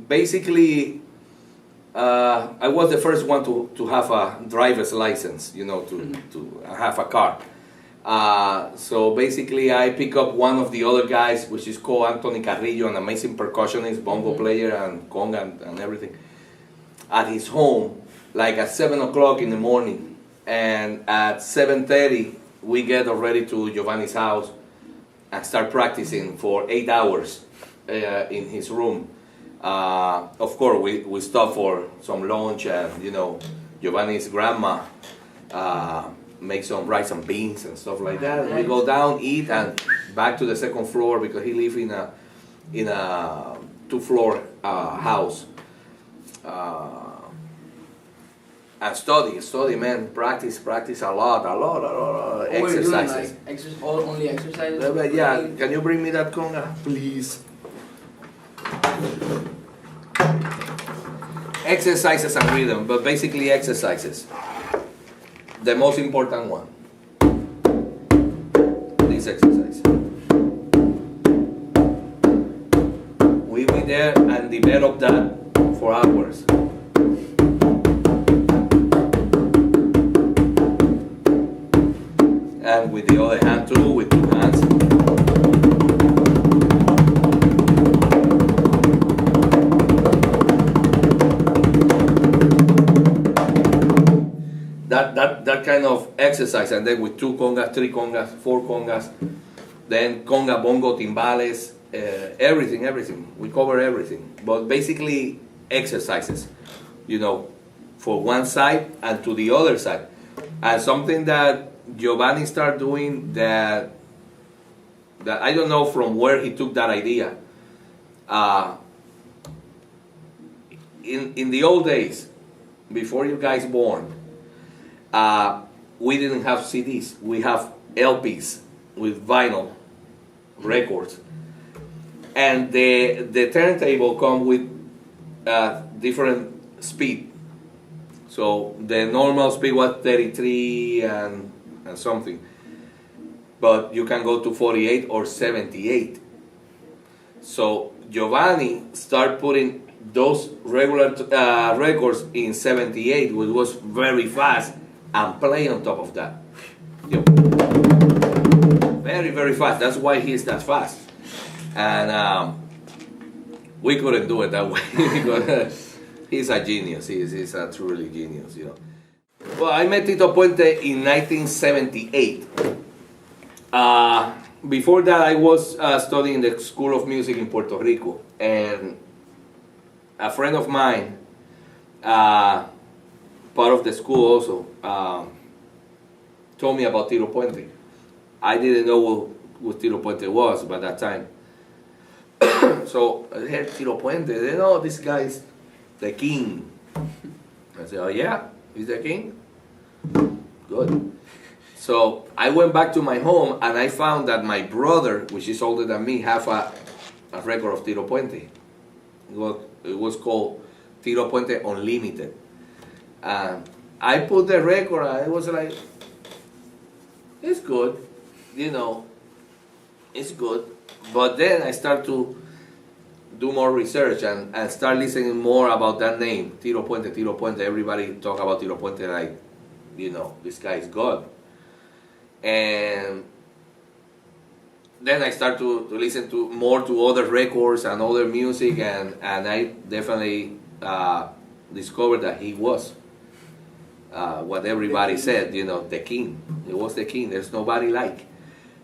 basically, I was the first one to have a driver's license, you know, to have a car. So basically I pick up one of the other guys, which is called Anthony Carrillo, an amazing percussionist, bongo player and conga and everything, at his home, like at 7 o'clock in the morning. And at 7:30, we get already to Giovanni's house and start practicing for 8 hours in his room. Of course, we stop for some lunch, and you know, Giovanni's grandma make some rice and beans and stuff like that. And we go down, eat, and back to the second floor because he lives in a 2-floor house. And study, man. Practice a lot. Exercises. Doing, like, only exercises? Yeah, can you bring me that conga, please? Exercises and rhythm, but basically exercises. The most important one, this exercise. We be there and develop that for hours. And with the other hand too, with 2 hands. That kind of exercise, and then with 2 congas, 3 congas, 4 congas, then conga, bongo, timbales, everything. We cover everything, but basically exercises, you know, for one side and to the other side. And something that Giovanni started doing that I don't know from where he took that idea. In the old days, before you guys born, we didn't have CDs. We have LPs with vinyl records, and the turntable come with different speed. So the normal speed was 33 and something, but you can go to 48 or 78. So Giovanni started putting those regular records in 78, which was very fast, and play on top of that. Very fast. That's why he's that fast. And we couldn't do it that way because he's a genius. He's a truly genius, you know. Well, I met Tito Puente in 1978. Before that, I was studying the School of Music in Puerto Rico, and a friend of mine, part of the school also, told me about Tito Puente. I didn't know what Tito Puente was by that time. So I heard Tito Puente. They know this guy's the king. I said, oh yeah, he's the king? Good. So I went back to my home and I found that my brother, which is older than me, have a record of Tito Puente. It was called Tito Puente Unlimited. I put the record, I was like, it's good, you know, it's good. But then I start to do more research and start listening more about that name, Tito Puente. Everybody talk about Tito Puente like, you know, this guy is God. And then I start to listen to more to other records and other music, and I definitely discovered that he was what everybody said, you know, the king. He was the king. There's nobody like.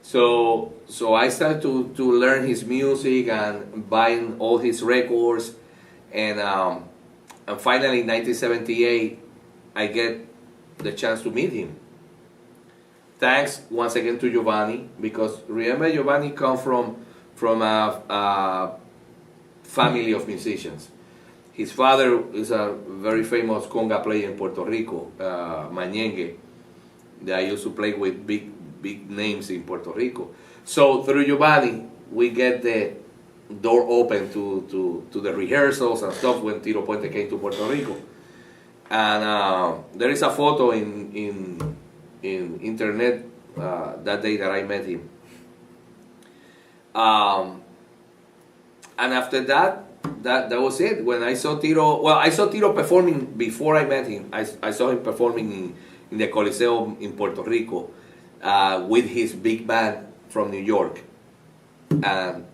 So I started to learn his music and buying all his records, and finally in 1978 I get the chance to meet him. Thanks once again to Giovanni, because remember Giovanni comes from a family of musicians. His father is a very famous conga player in Puerto Rico, Mañengue, that used to play with big names in Puerto Rico. So through Giovanni, we get the door open to the rehearsals and stuff when Tito Puente came to Puerto Rico. And there is a photo in internet that day that I met him. And after that, that was it. When I saw Tito, well, I saw Tito performing before I met him. I saw him performing in the Coliseo in Puerto Rico with his big band from New York, and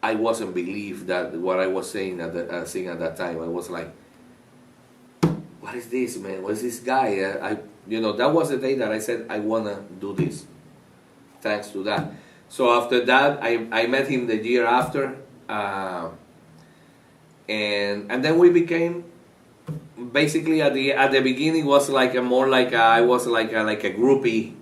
I wasn't believe that what I was saying at that time. I was like, "What is this, man? What is this guy?" That was the day that I said I wanna do this. Thanks to that. So after that, I met him the year after, and then we became basically at the beginning was like I was like a groupie,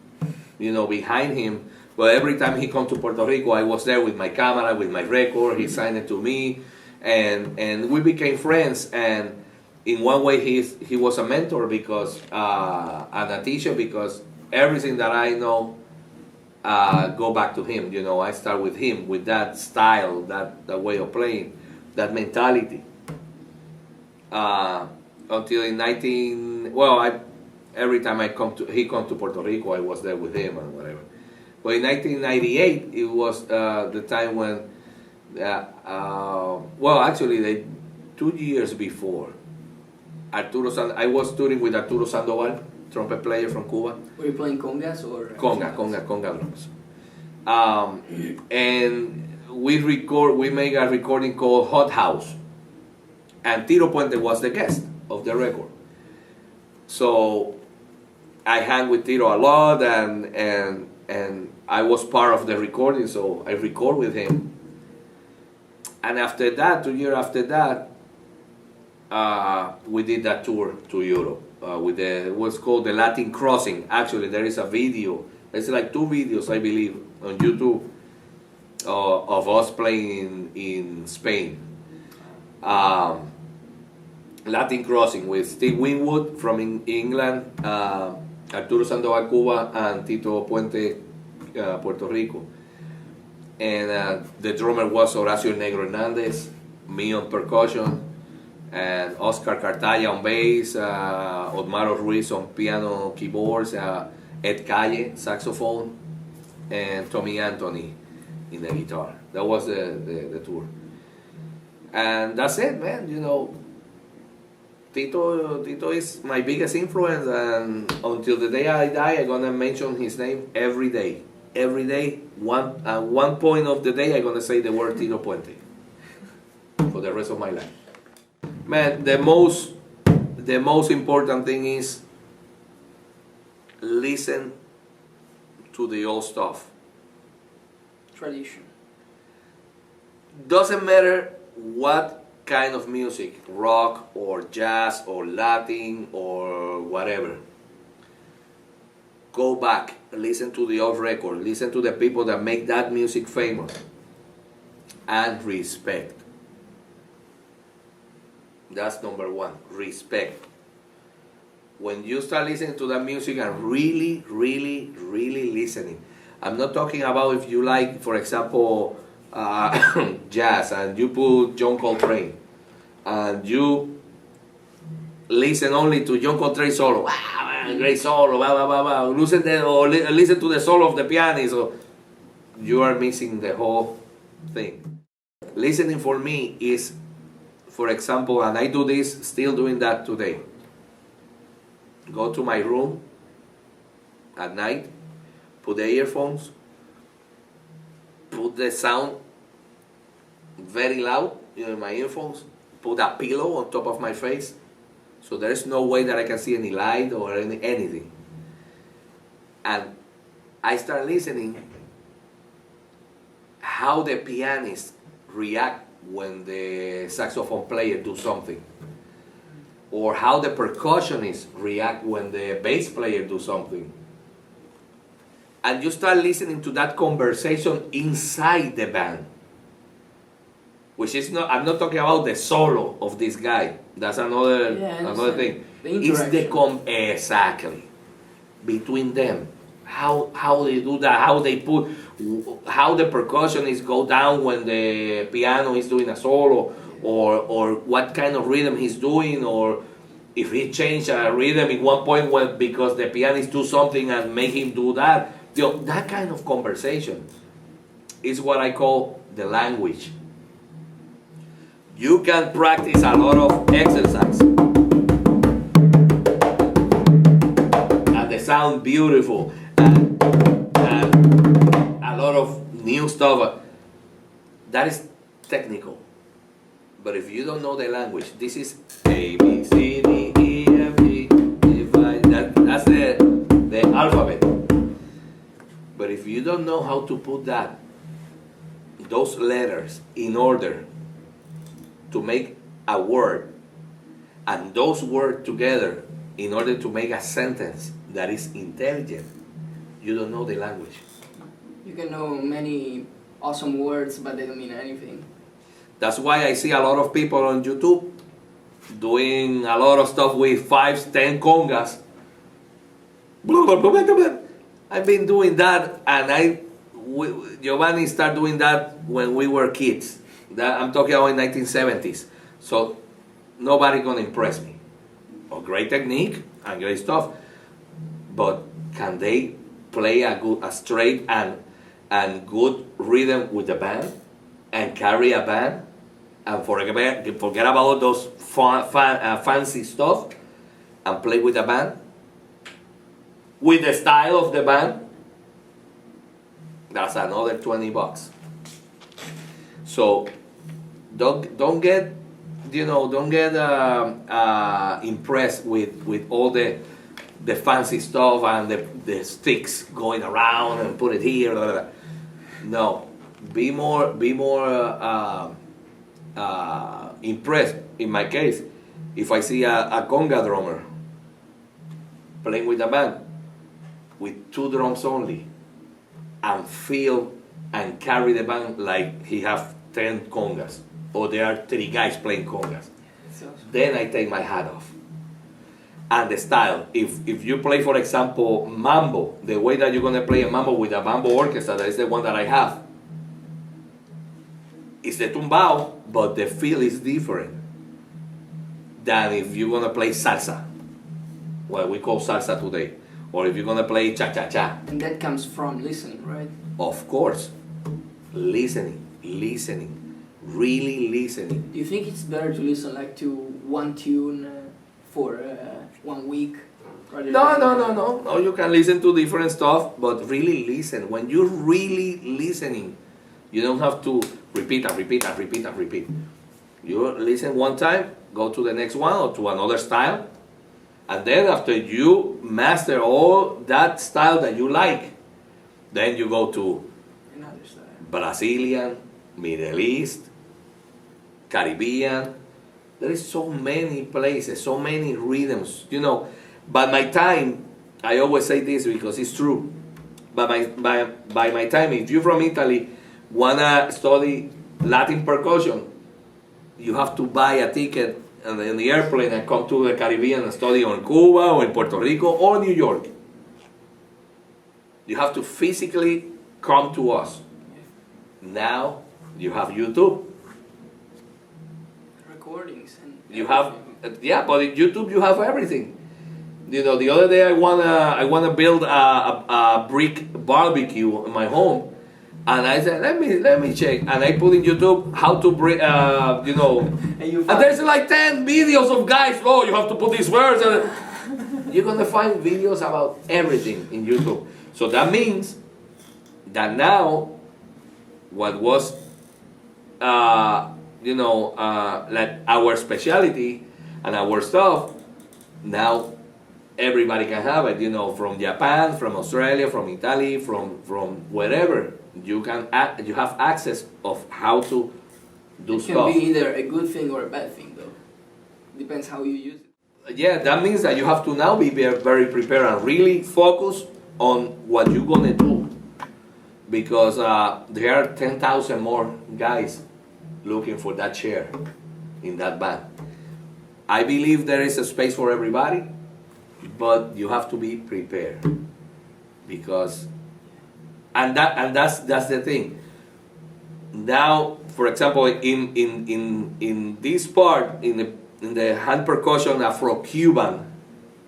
behind him. But every time he come to Puerto Rico, I was there with my camera, with my record. He signed it to me, and we became friends. And in one way, he was a mentor because and a teacher, because everything that I know go back to him. I start with him, with that style, that way of playing, that mentality. Until in every time he come to Puerto Rico, I was there with him and whatever. But in 1998, it was the time when, actually, 2 years before, I was touring with Arturo Sandoval, trumpet player from Cuba. Were you playing congas or? Conga drums. And we made a recording called Hot House, and Tito Puente was the guest of the record. So I hang with Tito a lot, and I was part of the recording, so I record with him. And after that, 2 years after that, we did that tour to Europe with what's called the Latin Crossing. Actually, there is a video. There's like 2 videos, I believe, on YouTube of us playing in Spain. Latin Crossing with Steve Winwood from England, Arturo Sandoval, Cuba, and Tito Puente, Puerto Rico. And the drummer was Horacio Negro Hernandez, me on percussion, and Oscar Cartaya on bass, Odmaro Ruiz on piano, keyboards, Ed Calle, saxophone, and Tommy Anthony in the guitar. That was the tour. And that's it, man. Tito is my biggest influence, and until the day I die, I'm gonna mention his name every day. Every day, one point of the day, I'm gonna say the word Tito Puente for the rest of my life. Man, the most important thing is listen to the old stuff. Tradition. Doesn't matter what kind of music, rock or jazz or Latin or whatever. Go back, listen to the old record, listen to the people that make that music famous, and respect. That's number one, respect. When you start listening to that music and really, really, really listening, I'm not talking about if you like, for example, jazz, and you put John Coltrane and you listen only to John Coltrane solo, wow, great solo, blah, blah, blah, blah. Listen to the solo of the pianist, so you are missing the whole thing. Listening for me is, for example, and I do this, still doing that today. Go to my room at night, put the earphones, put the sound very loud in my earphones, put a pillow on top of my face, so there is no way that I can see any light or anything. And I start listening how the pianist react when the saxophone player do something, or how the percussionist react when the bass player do something. And you start listening to that conversation inside the band, which is not, I'm not talking about the solo of this guy. That's another thing. It's exactly between them. How they do that, how they put, how the percussionists go down when the piano is doing a solo, or what kind of rhythm he's doing, or if he changed a rhythm in one point because the pianist do something and make him do that. That kind of conversation is what I call the language. you can practice a lot of exercise. And they sound beautiful. And a lot of new stuff. That is technical. But if you don't know the language, this is A, B, C, D, E, F, G, F, I, that's the alphabet. But if you don't know how to put those letters in order to make a word, and those words together in order to make a sentence that is intelligent, you don't know the language. You can know many awesome words, but they don't mean anything. That's why I see a lot of people on YouTube doing a lot of stuff with 5, 10 congas. I've been doing that, and Giovanni started doing that when we were kids. I'm talking about in 1970s. So nobody gonna impress me. Oh, great technique and great stuff, but can they play a straight and good rhythm with the band and carry a band and forget about those fancy stuff and play with the band with the style of the band? That's another $20. So don't get impressed with all the fancy stuff and the sticks going around and put it here. Blah, blah, blah. No, be more impressed. In my case, if I see a conga drummer playing with a band with 2 drums only, and feel and carry the band like he have 10 congas, or there are 3 guys playing congas, then I take my hat off. And the style, if you play, for example, mambo, the way that you're going to play a mambo with a mambo orchestra, that is the one that I have, it's the tumbao, but the feel is different than if you're going to play salsa, what we call salsa today, or if you're going to play cha-cha-cha. And that comes from listening, right? Of course. Listening, really listening. Do you think it's better to listen like to one tune for 1 week? No, you can listen to different stuff, but really listen. When you're really listening, you don't have to repeat. You listen one time, go to the next one or to another style, and then after you master all that style that you like, then you go to Another style. Brazilian, Middle East, Caribbean. There is so many places, so many rhythms, By my time, I always say this because it's true. By my time, if you're from Italy, wanna study Latin percussion, you have to buy a ticket in the airplane and come to the Caribbean and study on Cuba or in Puerto Rico or New York. You have to physically come to us. Now you have YouTube. Recordings and You have, but in YouTube you have everything. The other day I wanna build a brick barbecue in my home, and I said let me check, and I put in YouTube how to brick, and there's like 10 videos of guys. Oh, you have to put these words. You're gonna find videos about everything in YouTube. So that means that now what was like our specialty and our stuff, now everybody can have it, from Japan, from Australia, from Italy, from wherever. You have access of how to do stuff. It can be either a good thing or a bad thing, though. Depends how you use it. Yeah, that means that you have to now be very prepared and really focus on what you're gonna do, because there are 10,000 more guys looking for that chair in that band. I believe there is a space for everybody, but you have to be prepared, because that's the thing. Now, for example, in this part, in the hand percussion, Afro-Cuban,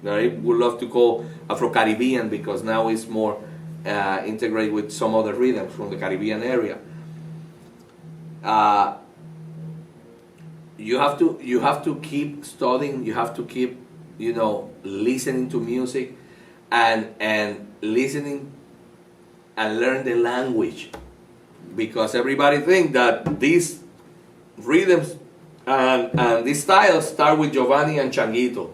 that I would love to call Afro-Caribbean, because now it's more integrated with some other rhythms from the Caribbean area. you have to keep studying. You have to keep, listening to music, and listening and learn the language, because everybody think that these rhythms and these styles start with Giovanni and Changuito.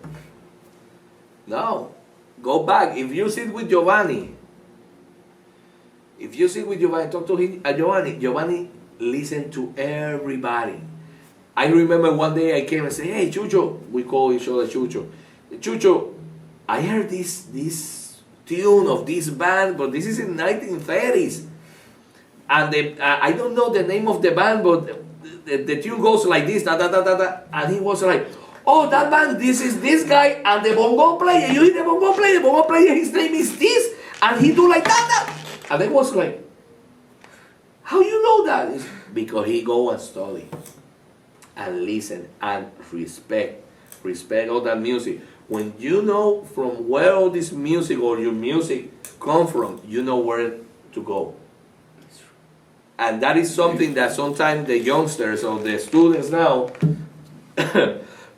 No, go back. If you sit with Giovanni, talk to him, Giovanni listen to everybody. I remember one day I came and said, "Hey, Chucho," we call each other Chucho. "Chucho, I heard this tune of this band, but this is in 1930s. And I don't know the name of the band, but the tune goes like this, da da da da da." And he was like, "Oh, that band, this is this guy, and the bongo player, you hear the bongo player, his name is this, and he do like that." And I was like, "How you know that?" It's because he go and study, and listen, and respect all that music. When you know from where all this music or your music come from, you know where to go. And that is something that sometimes the youngsters or the students now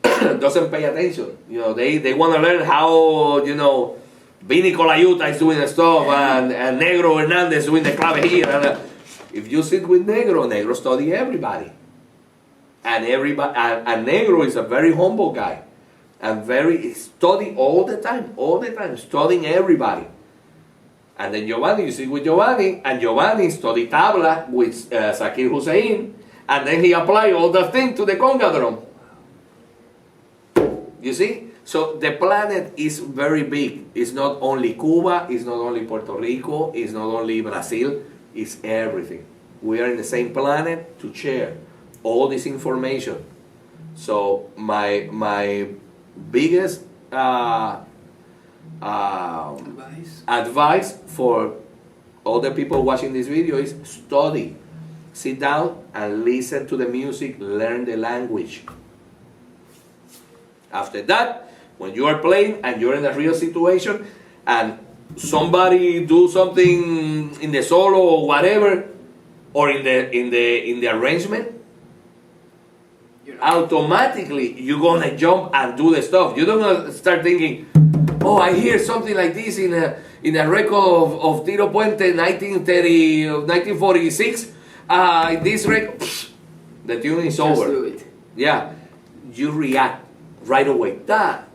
doesn't pay attention. They want to learn how, Vini Colaiuta is doing the stuff, and Negro Hernandez doing the clave here. And, if you sit with Negro study everybody. And Negro is a very humble guy, and very study all the time, studying everybody. And then Giovanni, you sit with Giovanni, and Giovanni study tabla with Zakir Hussein, and then he apply all the thing to the conga drum. You see? So the planet is very big. It's not only Cuba, it's not only Puerto Rico, it's not only Brazil, it's everything. We are in the same planet to share all this information. So my biggest advice for all the people watching this video is study. Sit down and listen to the music, learn the language. After that, when you are playing and you're in a real situation and somebody do something in the solo or whatever, or in the arrangement, automatically you're gonna jump and do the stuff. You're not gonna start thinking, "Oh, I hear something like this in a record of Tito Puente 1946. This record," the tune is over. Do it. Yeah, you react right away. That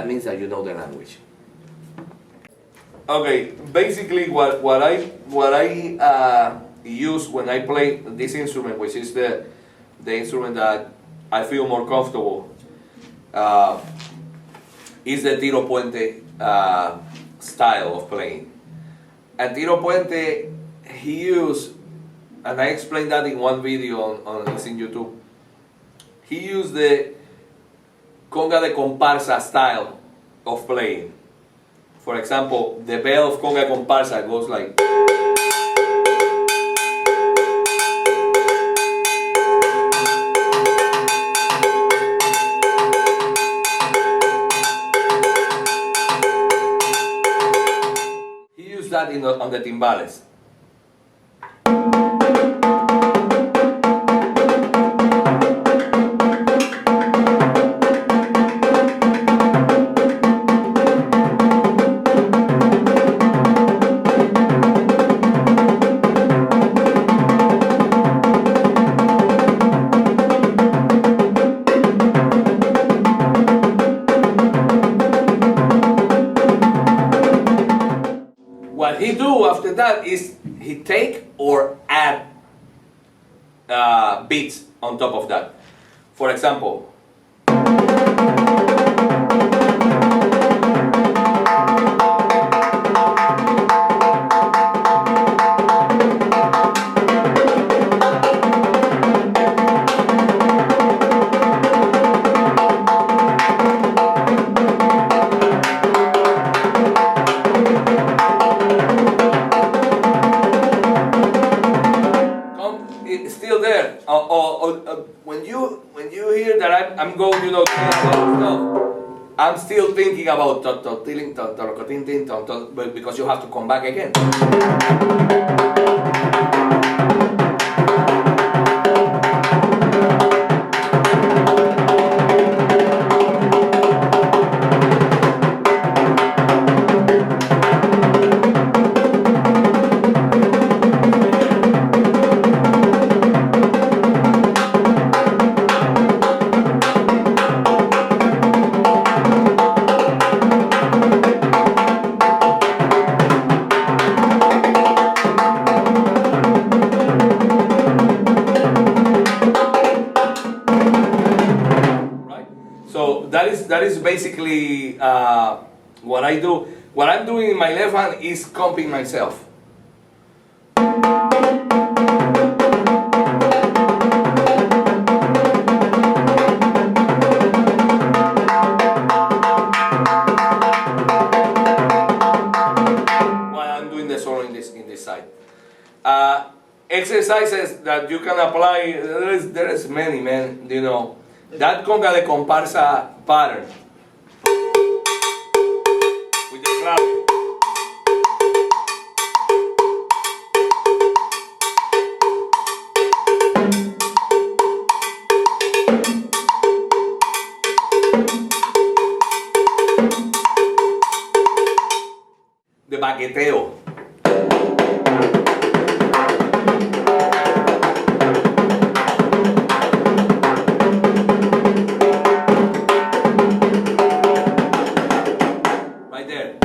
means that you know the language. Okay, basically what I use when I play this instrument, which is the instrument that I feel more comfortable, is the Tito Puente style of playing. And Tito Puente, he used, and I explained that in one video it's in YouTube, he used the conga de comparsa style of playing. For example, the bell of conga comparsa goes like. He used that on the timbales. What he do after that is he take or add beats on top of that. For example, it's still there. When you hear that I'm going, I'm still thinking about because you have to come back again. that is basically what I do. What I'm doing in my left hand is comping myself. While I'm doing the solo in this side. Exercises that you can apply. There is many, man. You know that conga de comparsa pattern with the clap. De baqueteo. Right there.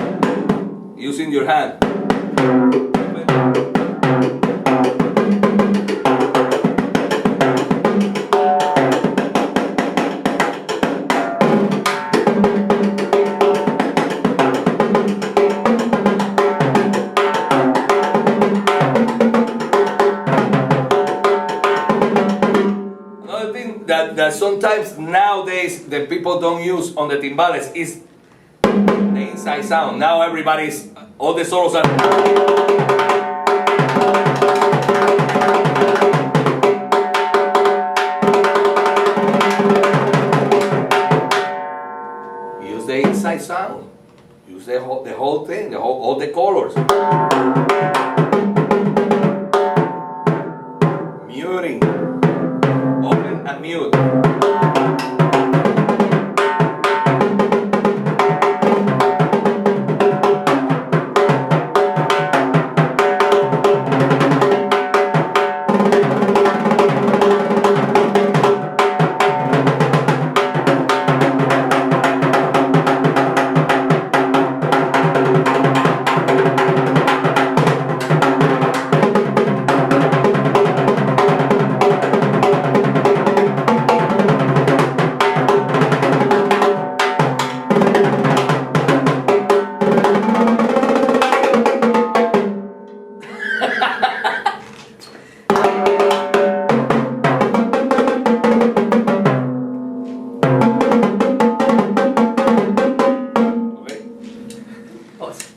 Using your hand. That sometimes nowadays the people don't use on the timbales is the inside sound. Now all the solos are. Use the inside sound. Use the whole thing, all the colors. Muting. Open and mute. Okay. Awesome.